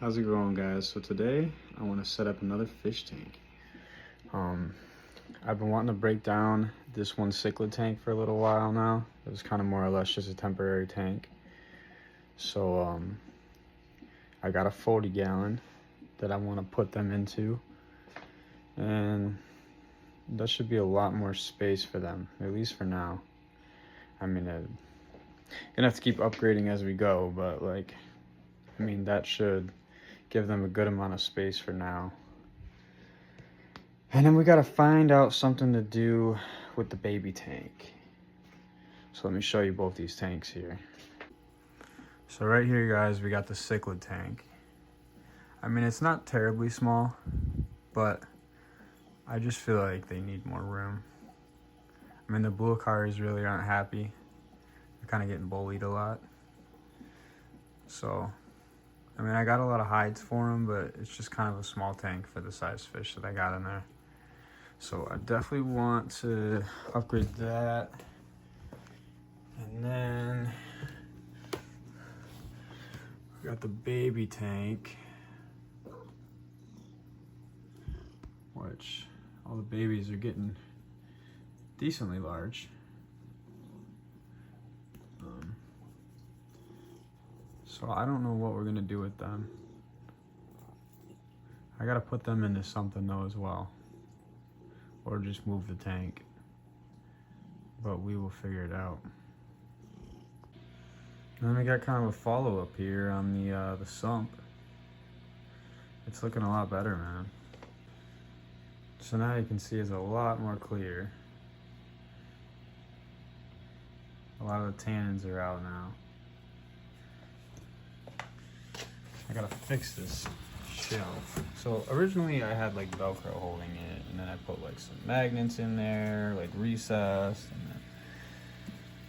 How's it going, guys? So today I want to set up another fish tank. I've been wanting to break down this one cichlid tank for a little while now. It was kind of more or less just a temporary tank. So I got a 40 gallon that I want to put them into, and that should be a lot more space for them, at least for now. I mean, gonna have to keep upgrading as we go, but that should give them a good amount of space for now. And then we gotta find out something to do with the baby tank. So let me show you both these tanks here. So right here, guys, we got the cichlid tank. I mean, it's not terribly small, but I just feel like they need more room. I mean, the blue cars really aren't happy. They're kind of getting bullied a lot. So, I mean, I got a lot of hides for them, but it's just kind of a small tank for the size fish that I got in there. So I definitely want to upgrade that. And then we got the baby tank, which all the babies are getting decently large. So I don't know what we're gonna do with them. I gotta put them into something though as well, or just move the tank, but we will figure it out. And then we got kind of a follow-up here on the sump. It's looking a lot better, man. So now you can see it's a lot more clear. A lot of the tannins are out now. I gotta fix this shelf. So originally I had like Velcro holding it, and then I put like some magnets in there, like recessed, and then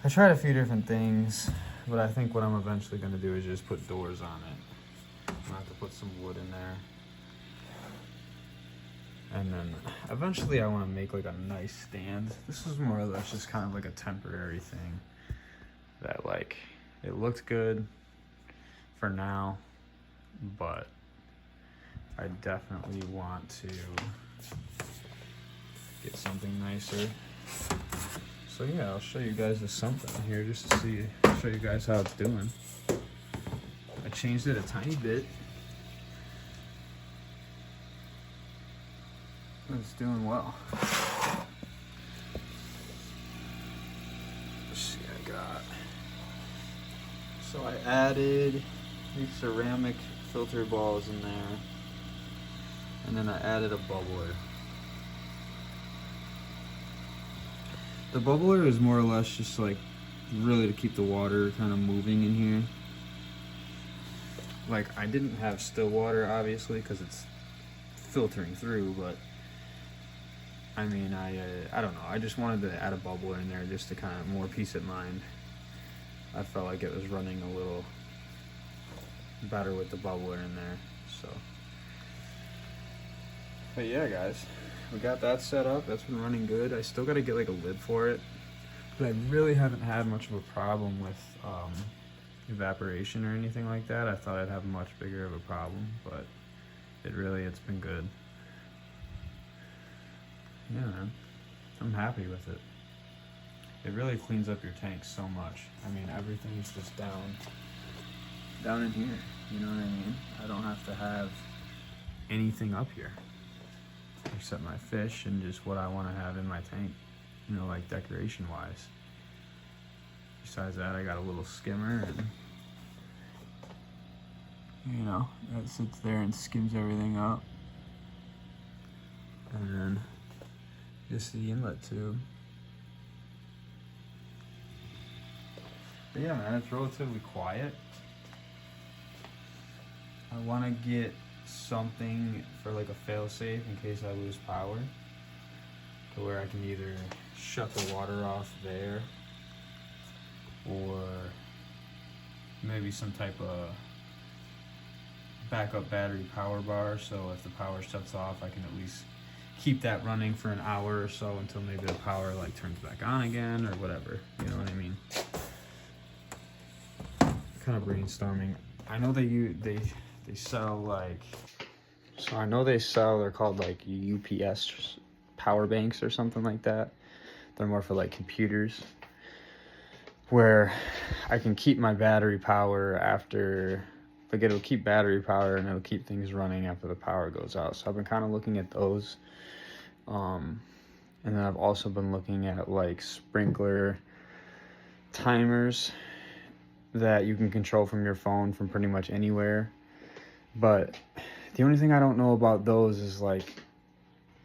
I tried a few different things, but I think what I'm eventually gonna do is just put doors on it. I'm gonna have to put some wood in there. And then eventually I wanna make like a nice stand. This is more or less just kind of like a temporary thing that like, it looks good for now, but I definitely want to get something nicer. So yeah, I'll show you guys this something here just to show you guys how it's doing. I changed it a tiny bit. It's doing well. Let's see, I got. So I added these ceramic filter balls in there, and then I added a bubbler. The bubbler is more or less just like really to keep the water kind of moving in here. Like, I didn't have still water obviously because it's filtering through, but I mean, I don't know, I just wanted to add a bubbler in there just to kind of more peace of mind. I felt like it was running a little better with the bubbler in there. So, but yeah, guys, we got that set up. That's been running good. I still got to get like a lid for it, but I really haven't had much of a problem with evaporation or anything like that. I thought I'd have much bigger of a problem, but it's been good. Yeah, man, I'm happy with it. It really cleans up your tank so much. I mean, everything's just down in here, you know what I mean? I don't have to have anything up here except my fish and just what I want to have in my tank, you know, like decoration wise. Besides that, I got a little skimmer, and you know, that sits there and skims everything up. And then just the inlet tube. But yeah, man, it's relatively quiet. I want to get something for like a fail-safe in case I lose power, to where I can either shut the water off there, or maybe some type of backup battery power bar, so if the power shuts off, I can at least keep that running for an hour or so until maybe the power like turns back on again or whatever, you know what I mean? Kind of brainstorming. I know they They sell like, so I know they sell, they're called like UPS power banks or something like that. They're more for like computers, where I can keep my battery power after, like it'll keep battery power and it'll keep things running after the power goes out. So I've been kind of looking at those. And then I've also been looking at like sprinkler timers that you can control from your phone from pretty much anywhere. But the only thing I don't know about those is like,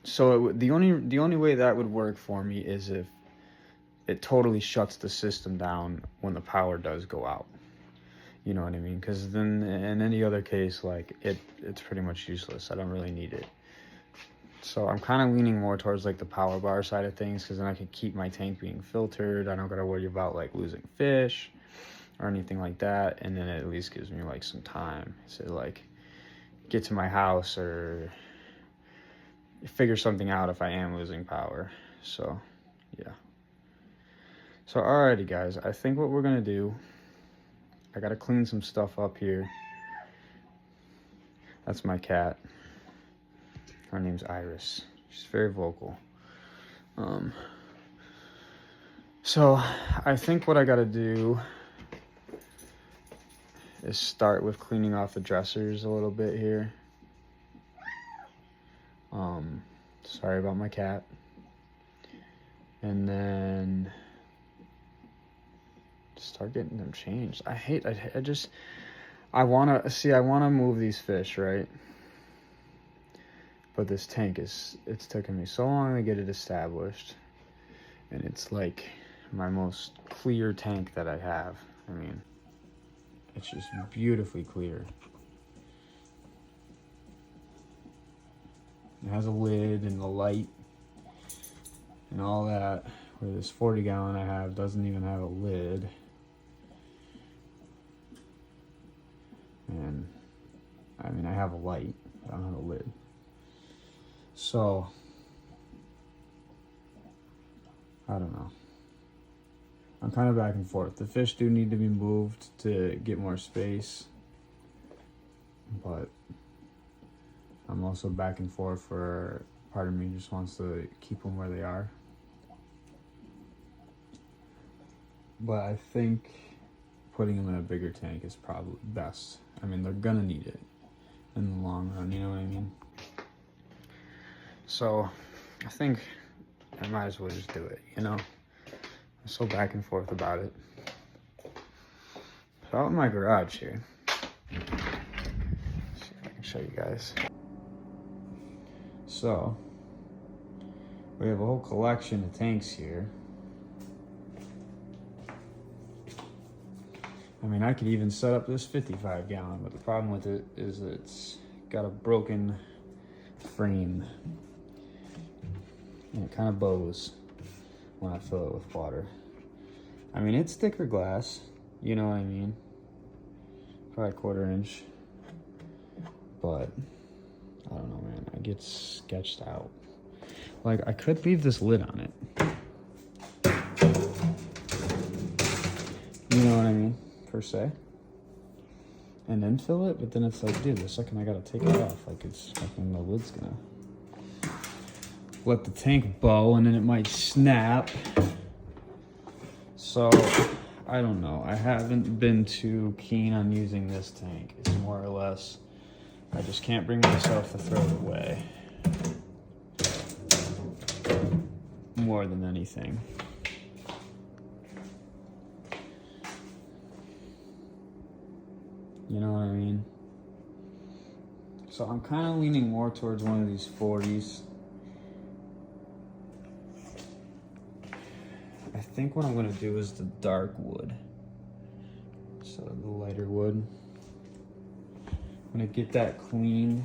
so the only way that would work for me is if it totally shuts the system down when the power does go out. You know what I mean? Because then in any other case, like it's pretty much useless. I don't really need it. So I'm kind of leaning more towards like the power bar side of things, because then I can keep my tank being filtered. I don't gotta worry about like losing fish or anything like that. And then it at least gives me like some time to like get to my house or figure something out if I am losing power. So yeah. So alrighty guys, I think what we're gonna do, I gotta clean some stuff up here. That's my cat. Her name's Iris. She's very vocal. So I think what I gotta do is start with cleaning off the dressers a little bit here. Sorry about my cat. And then start getting them changed. I wanna move these fish, right? But this tank it's taken me so long to get it established. And it's like my most clear tank that I have. I mean, it's just beautifully clear. It has a lid and the light and all that, where this 40 gallon I have doesn't even have a lid. And I mean, I have a light, but I don't have a lid. So I don't know. I'm kind of back and forth. The fish do need to be moved to get more space, but I'm also back and forth for part of me just wants to keep them where they are. But I think putting them in a bigger tank is probably best. I mean, they're gonna need it in the long run, you know what I mean? So I think I might as well just do it, you know? I'm so back and forth about it. So out in my garage here, let's see if I can show you guys. So we have a whole collection of tanks here. I mean, I could even set up this 55 gallon, but the problem with it is it's got a broken frame. And it kind of bows when I fill it with water. I mean, it's thicker glass, you know what I mean? Probably 1/4 inch. But I don't know, man. It gets sketched out. Like, I could leave this lid on it. You know what I mean? Per se. And then fill it, but then it's like, dude, the second I gotta take it off, like it's fucking the lid's gonna let the tank bow and then it might snap. So I don't know. I haven't been too keen on using this tank. It's more or less, I just can't bring myself to throw it away. More than anything. You know what I mean? So I'm kind of leaning more towards one of these 40s. I think what I'm going to do is the dark wood. So the lighter wood. I'm going to get that cleaned.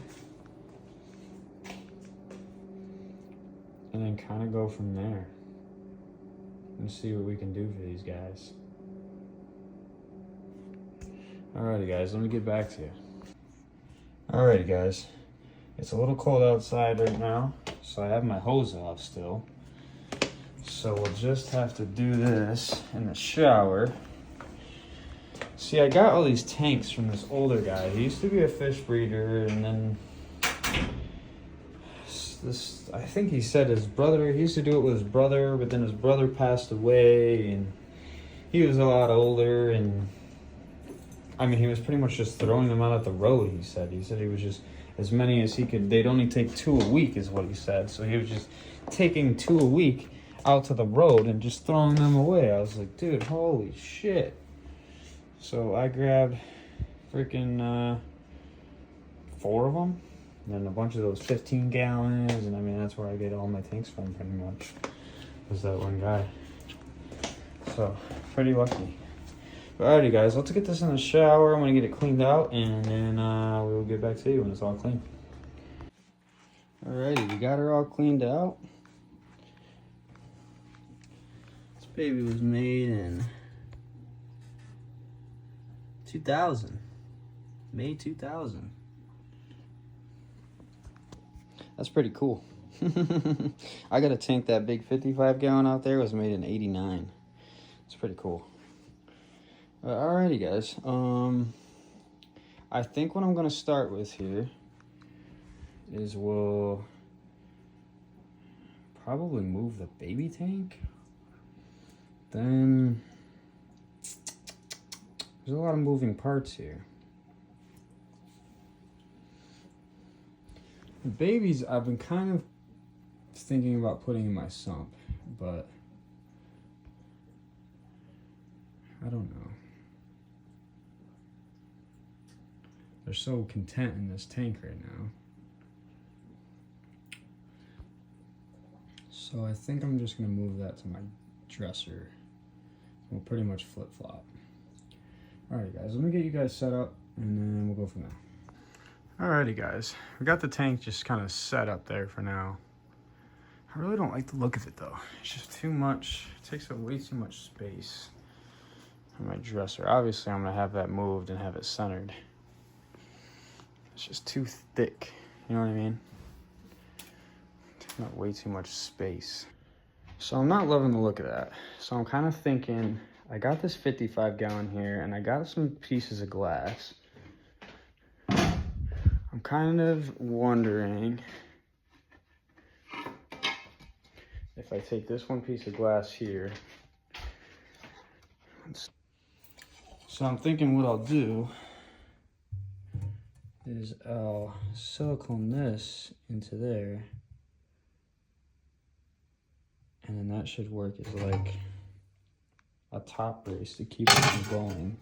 And then kind of go from there. And see what we can do for these guys. Alrighty guys, let me get back to you. Alrighty guys, it's a little cold outside right now, so I have my hose off still. So we'll just have to do this in the shower. See, I got all these tanks from this older guy. He used to be a fish breeder, and then this, I think he said his brother, he used to do it with his brother, but then his brother passed away, and he was a lot older, and I mean, he was pretty much just throwing them out at the road, he said. He said he was just, as many as he could, they'd only take 2 a week is what he said. So he was just taking 2 a week out to the road and just throwing them away. I was like, dude, holy shit. So I grabbed freaking 4 of them, and then a bunch of those 15 gallons, and I mean, that's where I get all my tanks from pretty much, was that one guy. So, pretty lucky. Alrighty guys, let's get this in the shower. I'm gonna get it cleaned out, and then we'll get back to you when it's all clean. Alrighty, we got her all cleaned out. This baby was made in 2000. May 2000. That's pretty cool. I got a tank, that big 55 gallon out there was made in 89. It's pretty cool. Alrighty guys, I think what I'm gonna start with here is we'll probably move the baby tank. Then there's a lot of moving parts here. The babies, I've been kind of thinking about putting in my sump, but I don't know. They're so content in this tank right now. So I think I'm just gonna move that to my dresser. We'll pretty much flip-flop. Alright guys, let me get you guys set up, and then we'll go from there. Alrighty guys, we got the tank just kind of set up there for now. I really don't like the look of it though. It's just too much, it takes up way too much space on my dresser. Obviously I'm gonna have that moved and have it centered. It's just too thick, you know what I mean? Taking up way too much space. So I'm not loving the look of that. So I'm kind of thinking, I got this 55 gallon here, and I got some pieces of glass. I'm kind of wondering if I take this one piece of glass here. So I'm thinking what I'll do is I'll silicone this into there, and then that should work as like a top brace to keep it from going.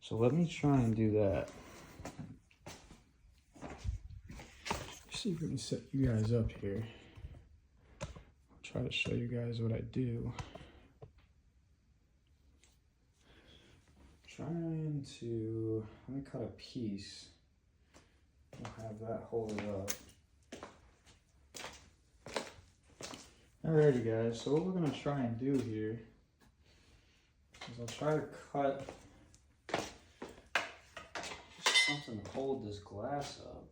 So let me try and do that. See if we can set you guys up here. I'll try to show you guys what I do. Trying to, let me cut a piece. I'll have that hold it up. Alrighty guys, so what we're gonna try and do here is I'll try to cut something to hold this glass up.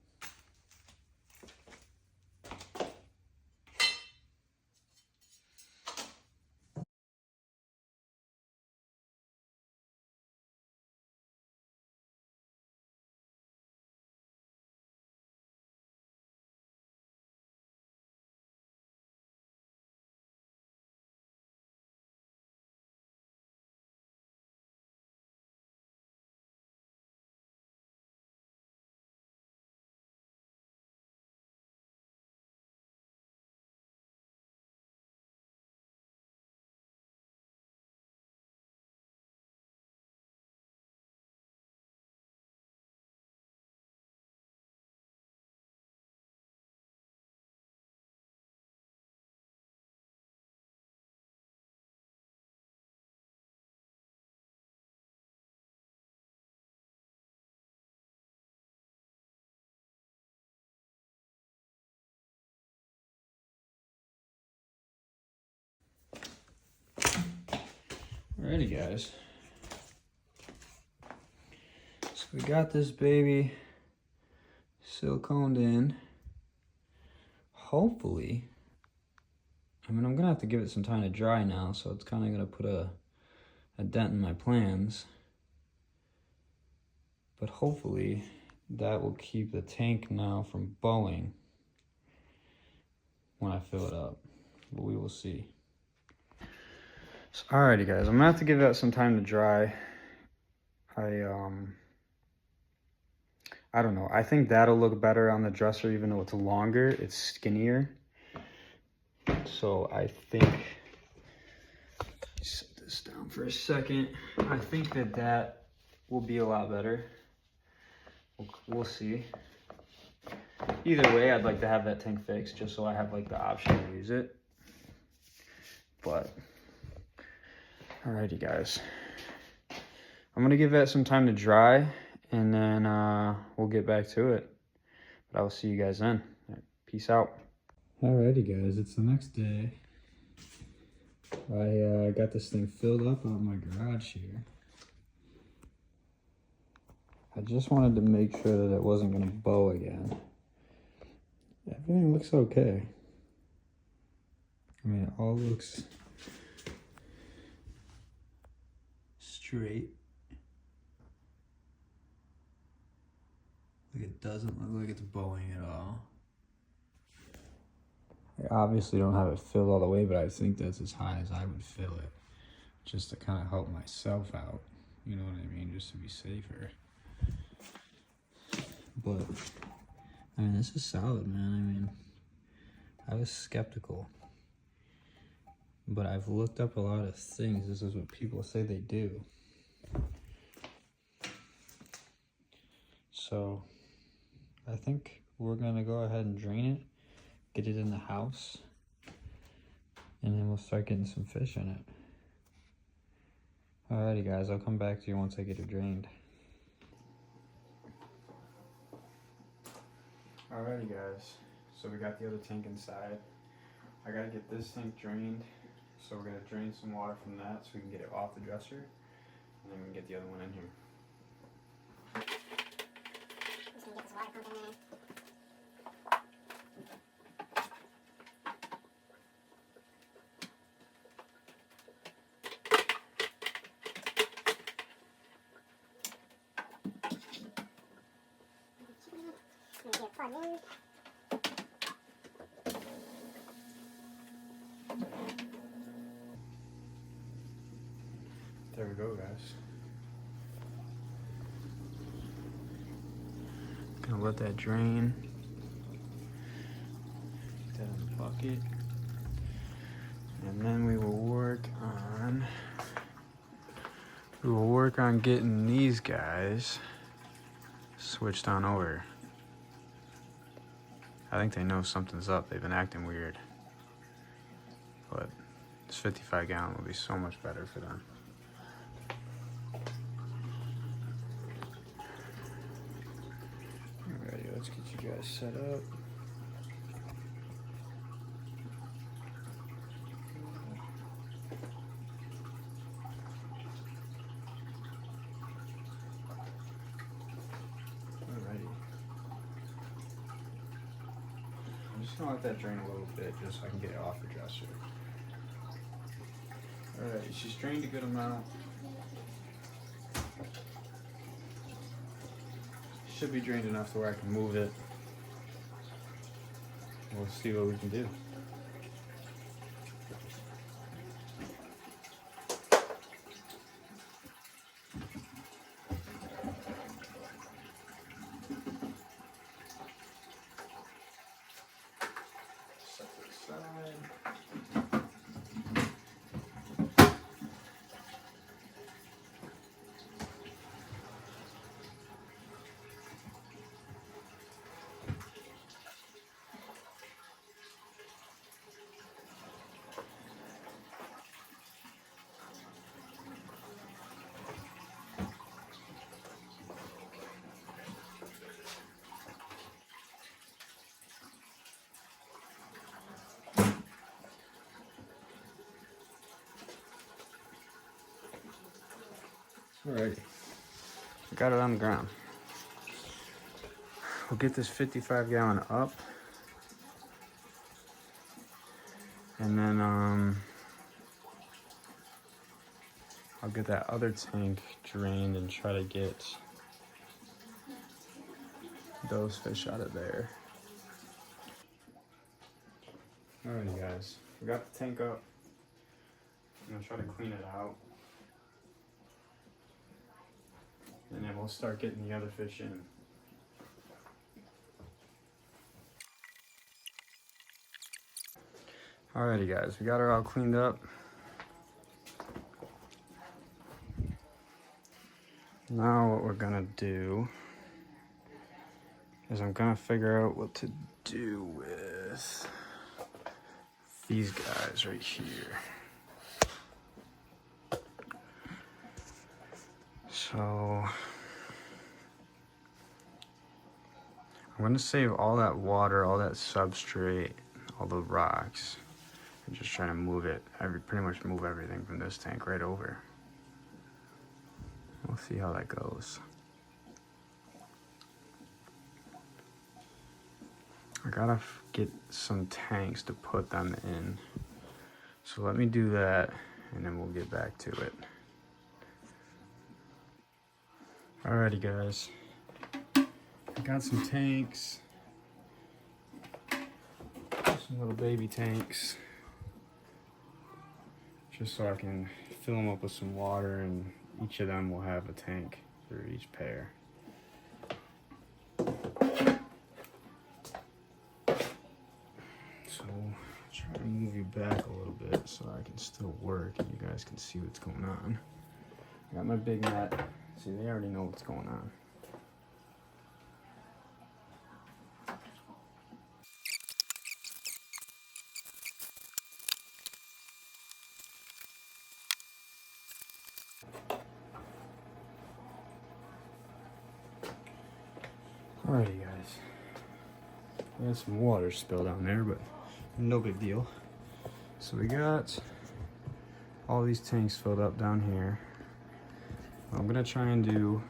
Alrighty guys, so we got this baby siliconed in. Hopefully, I mean, I'm gonna have to give it some time to dry now, so it's kind of gonna put a dent in my plans. But hopefully that will keep the tank now from bowing when I fill it up. But we will see. So, alrighty guys, I'm gonna have to give that some time to dry. I don't know. I think that'll look better on the dresser even though it's longer, it's skinnier. So I think, set this down for a second. I think that will be a lot better. We'll see. Either way, I'd like to have that tank fixed just so I have like the option to use it. But, alrighty guys. I'm gonna give that some time to dry and then we'll get back to it. But I will see you guys then. Right, peace out. Alrighty guys, it's the next day. I got this thing filled up out in my garage here. I just wanted to make sure that it wasn't gonna bow again. Everything looks okay. I mean, it all looks straight. Like it doesn't look like it's bowing at all. I obviously don't have it filled all the way, but I think that's as high as I would fill it. Just to kind of help myself out. You know what I mean? Just to be safer. But, I mean, this is solid, man. I mean, I was skeptical. But I've looked up a lot of things. This is what people say they do. So, I think we're gonna go ahead and drain it, get it in the house, and then we'll start getting some fish in it. Alrighty guys, I'll come back to you once I get it drained. Alrighty guys, so we got the other tank inside. I gotta get this tank drained, so we're gonna drain some water from that so we can get it off the dresser, and then we can get the other one in here. There we go, guys. Gonna let that drain. Put that in the bucket. And then we will work on getting these guys switched on over. I think they know something's up. They've been acting weird. But this 55 gallon will be so much better for them. Alrighty, let's get you guys set up. I'm just gonna let that drain a little bit just so I can get it off the dresser. Alright, she's drained a good amount. Should be drained enough to where I can move it. We'll see what we can do. Set to the side. Alrighty, got it on the ground. We'll get this 55 gallon up, and then I'll get that other tank drained and try to get those fish out of there. Alrighty guys, we got the tank up. I'm gonna try to clean it out. And then we'll start getting the other fish in. Alrighty guys, we got her all cleaned up. Now what we're gonna do is I'm gonna figure out what to do with these guys right here. So I'm gonna save all that water, all that substrate, all the rocks, and just try to move it, pretty much move everything from this tank right over. We'll see how that goes. I gotta get some tanks to put them in. So let me do that and then we'll get back to it. Alrighty guys, I got some tanks, some little baby tanks, just so I can fill them up with some water, and each of them will have a tank for each pair. So I'll try to move you back a little bit so I can still work and you guys can see what's going on. I got my big net. See, they already know what's going on. Alrighty guys, we had some water spilled down there, but no big deal. So we got all these tanks filled up down here. What I'm gonna try and do,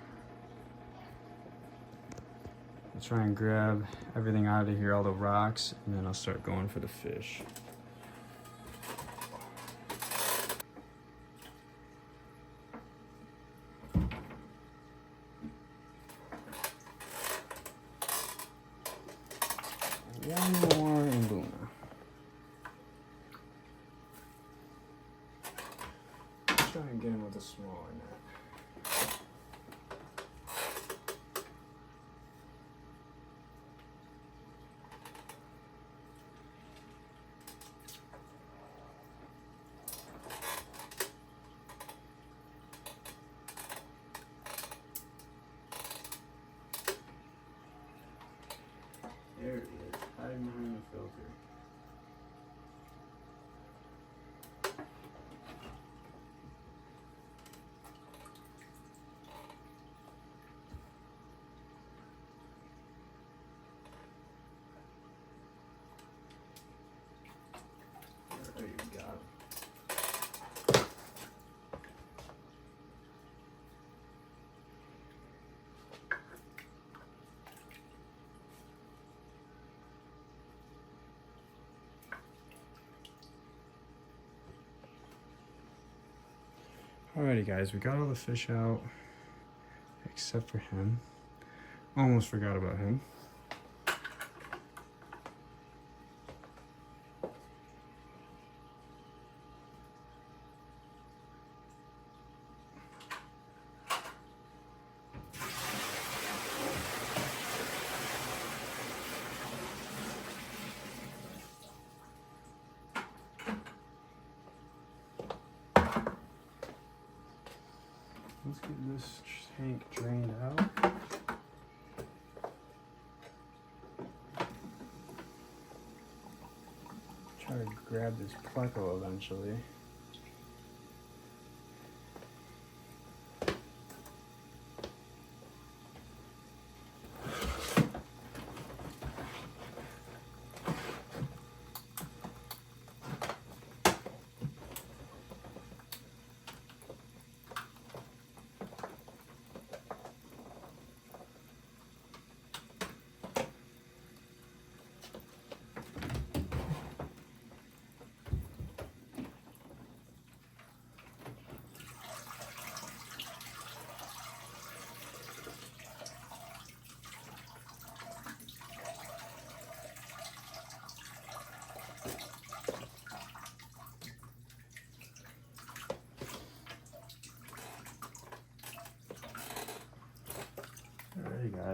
I'll try and grab everything out of here, all the rocks, and then I'll start going for the fish. One more in Luna. Try and get him with a smaller net. There it is, hiding behind the filter. There you go. Alrighty guys, we got all the fish out, except for him. Almost forgot about him. Let's get this tank drained out. Try to grab this pleco eventually.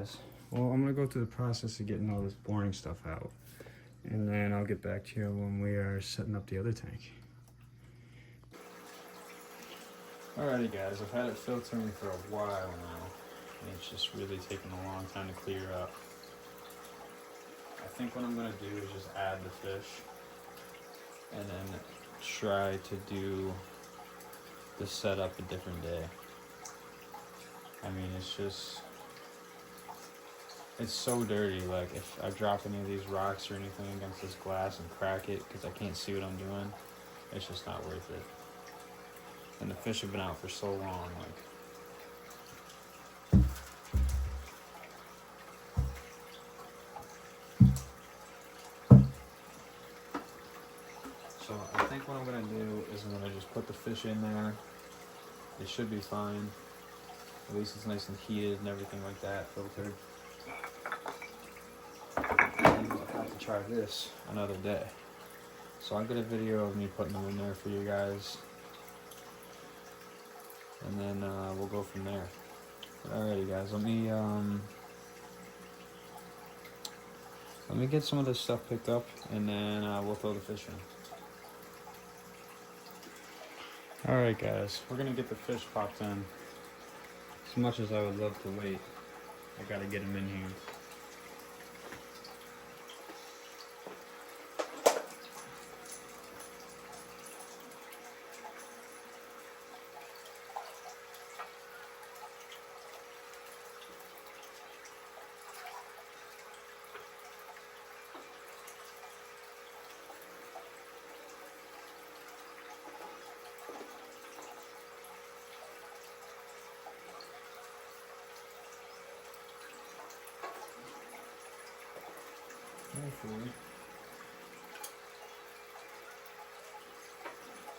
guys. Well, I'm gonna go through the process of getting all this boring stuff out, and then I'll get back to you when we are setting up the other tank. Alrighty guys, I've had it filtering for a while now, and it's just really taking a long time to clear up. I think what I'm gonna do is just add the fish, and then try to do the setup a different day. I mean, it's so dirty. Like, if I drop any of these rocks or anything against this glass and crack it because I can't see what I'm doing, it's just not worth it. And the fish have been out for so long, So I think what I'm gonna do is I'm gonna just put the fish in there. It should be fine. At least it's nice and heated and everything like that, filtered. And I'll have to try this another day. So I'll get a video of me putting them in there for you guys. And then we'll go from there. Alrighty guys, let me get some of this stuff picked up, and then we'll throw the fish in. Alright guys, we're gonna get the fish popped in. As much as I would love to wait, I gotta get them in here.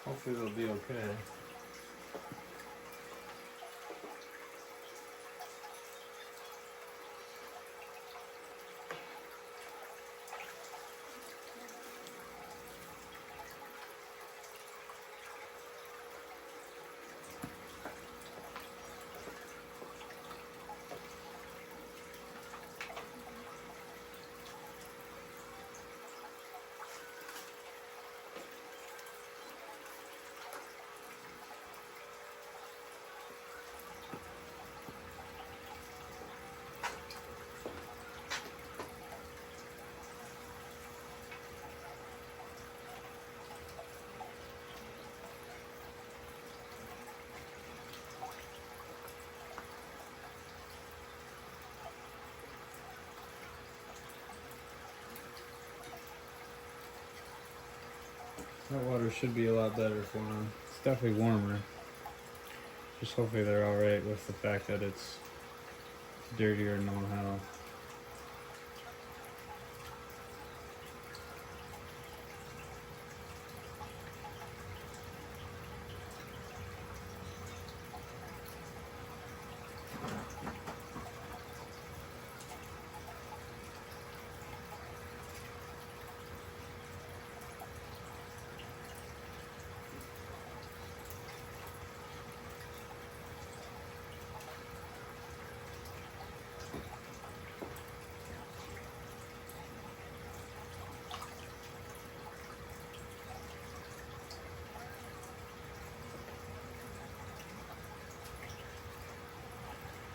Hopefully they'll be okay. That water should be a lot better for them. It's definitely warmer. Just hopefully they're alright with the fact that it's dirtier than all hell.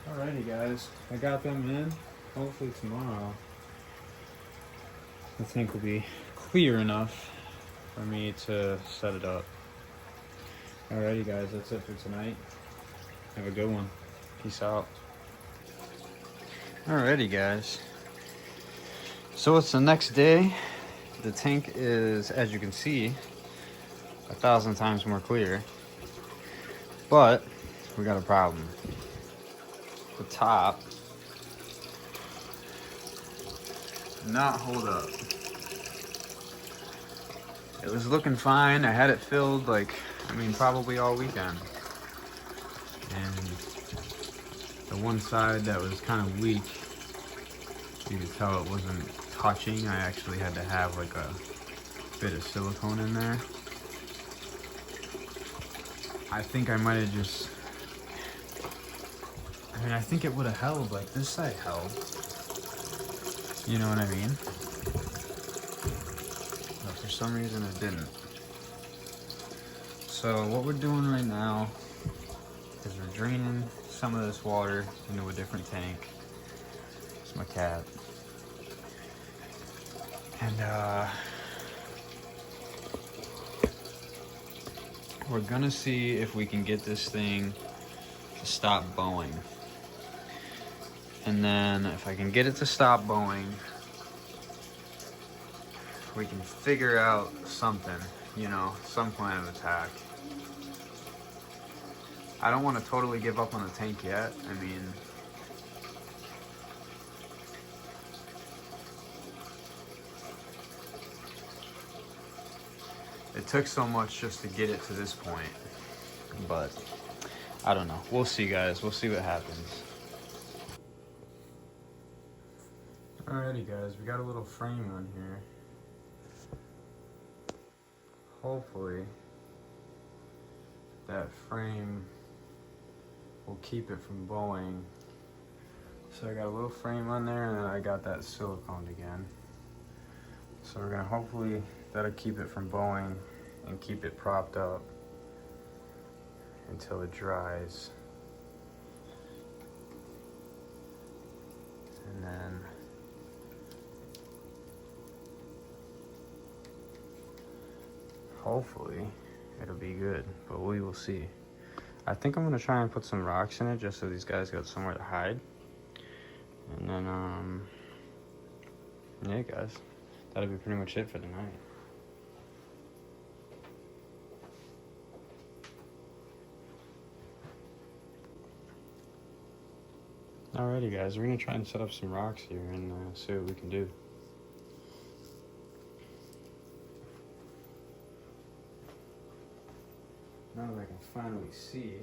Alrighty guys, I got them in. Hopefully tomorrow the tank will be clear enough for me to set it up. Alrighty guys, that's it for tonight. Have a good one. Peace out. Alrighty guys, so it's the next day. The tank is, as you can see, 1,000 times more clear, but we got a problem. The top did not hold up. It was looking fine. I had it filled probably all weekend. And the one side that was kind of weak, you could tell it wasn't touching. I actually had to have like a bit of silicone in there. I think I might have just mean, I think it would have held like this side held. You know what I mean? But for some reason it didn't. So what we're doing right now is we're draining some of this water into a different tank. It's my cat. And we're gonna see if we can get this thing to stop bowing. And then if I can get it to stop bowing, we can figure out something, you know, some plan of attack. I don't want to totally give up on the tank yet. I mean, it took so much just to get it to this point, but I don't know. We'll see, guys. We'll see what happens. Alrighty, guys. We got a little frame on here. Hopefully, that frame will keep it from bowing. So I got a little frame on there, and then I got that siliconed again. So we're gonna hopefully that'll keep it from bowing and keep it propped up until it dries. And then hopefully it'll be good, but we will see. I think I'm gonna try and put some rocks in it just so these guys got somewhere to hide. And then yeah, guys, that'll be pretty much it for tonight. Alrighty, guys, we're gonna try and set up some rocks here and see what we can do. Now that I can finally see.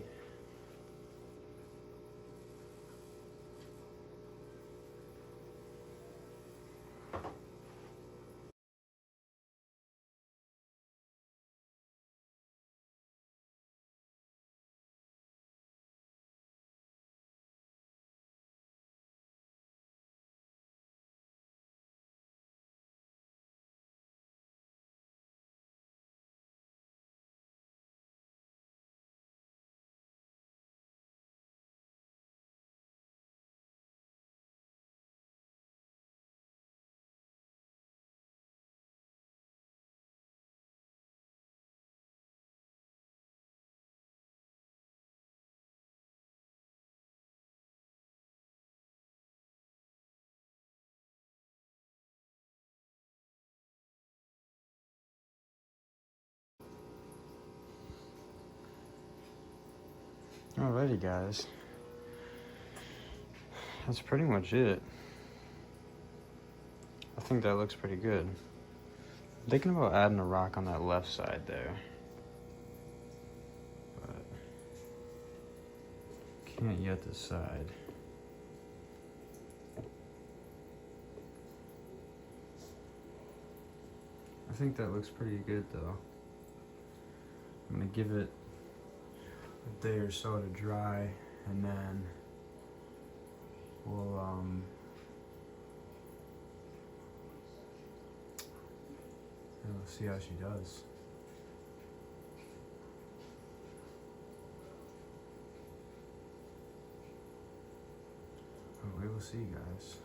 Alrighty, guys. That's pretty much it. I think that looks pretty good. I'm thinking about adding a rock on that left side there. But can't yet decide. I think that looks pretty good though. I'm gonna give it a day or so to dry, and then we'll see how she does. But we will see, guys.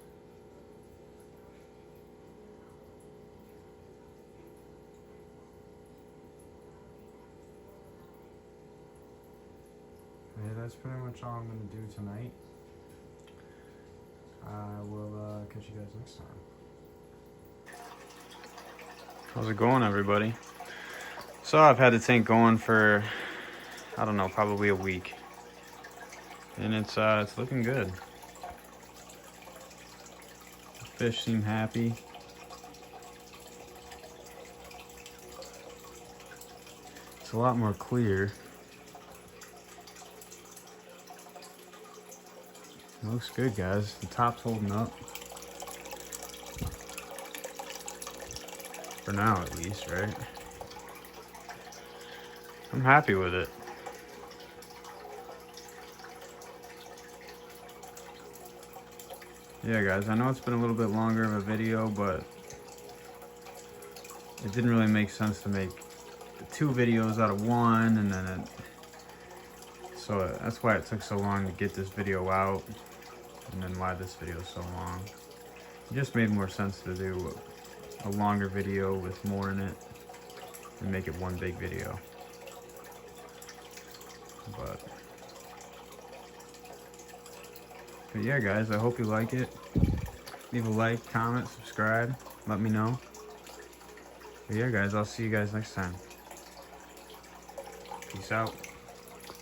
Yeah, that's pretty much all I'm gonna do tonight. I will catch you guys next time. How's it going, everybody? So I've had the tank going for, I don't know, probably a week, and it's looking good. The fish seem happy. It's a lot more clear. It looks good, guys. The top's holding up. For now, at least, right? I'm happy with it. yeah, guys, I know it's been a little bit longer of a video, but it didn't really make sense to make 2 videos out of one, and then so that's why it took so long to get this video out, and then why this video is so long. It just made more sense to do a longer video with more in it and make it one big video. But yeah, guys, I hope you like it. Leave a like, comment, subscribe, let me know. But yeah, guys, I'll see you guys next time. Peace out.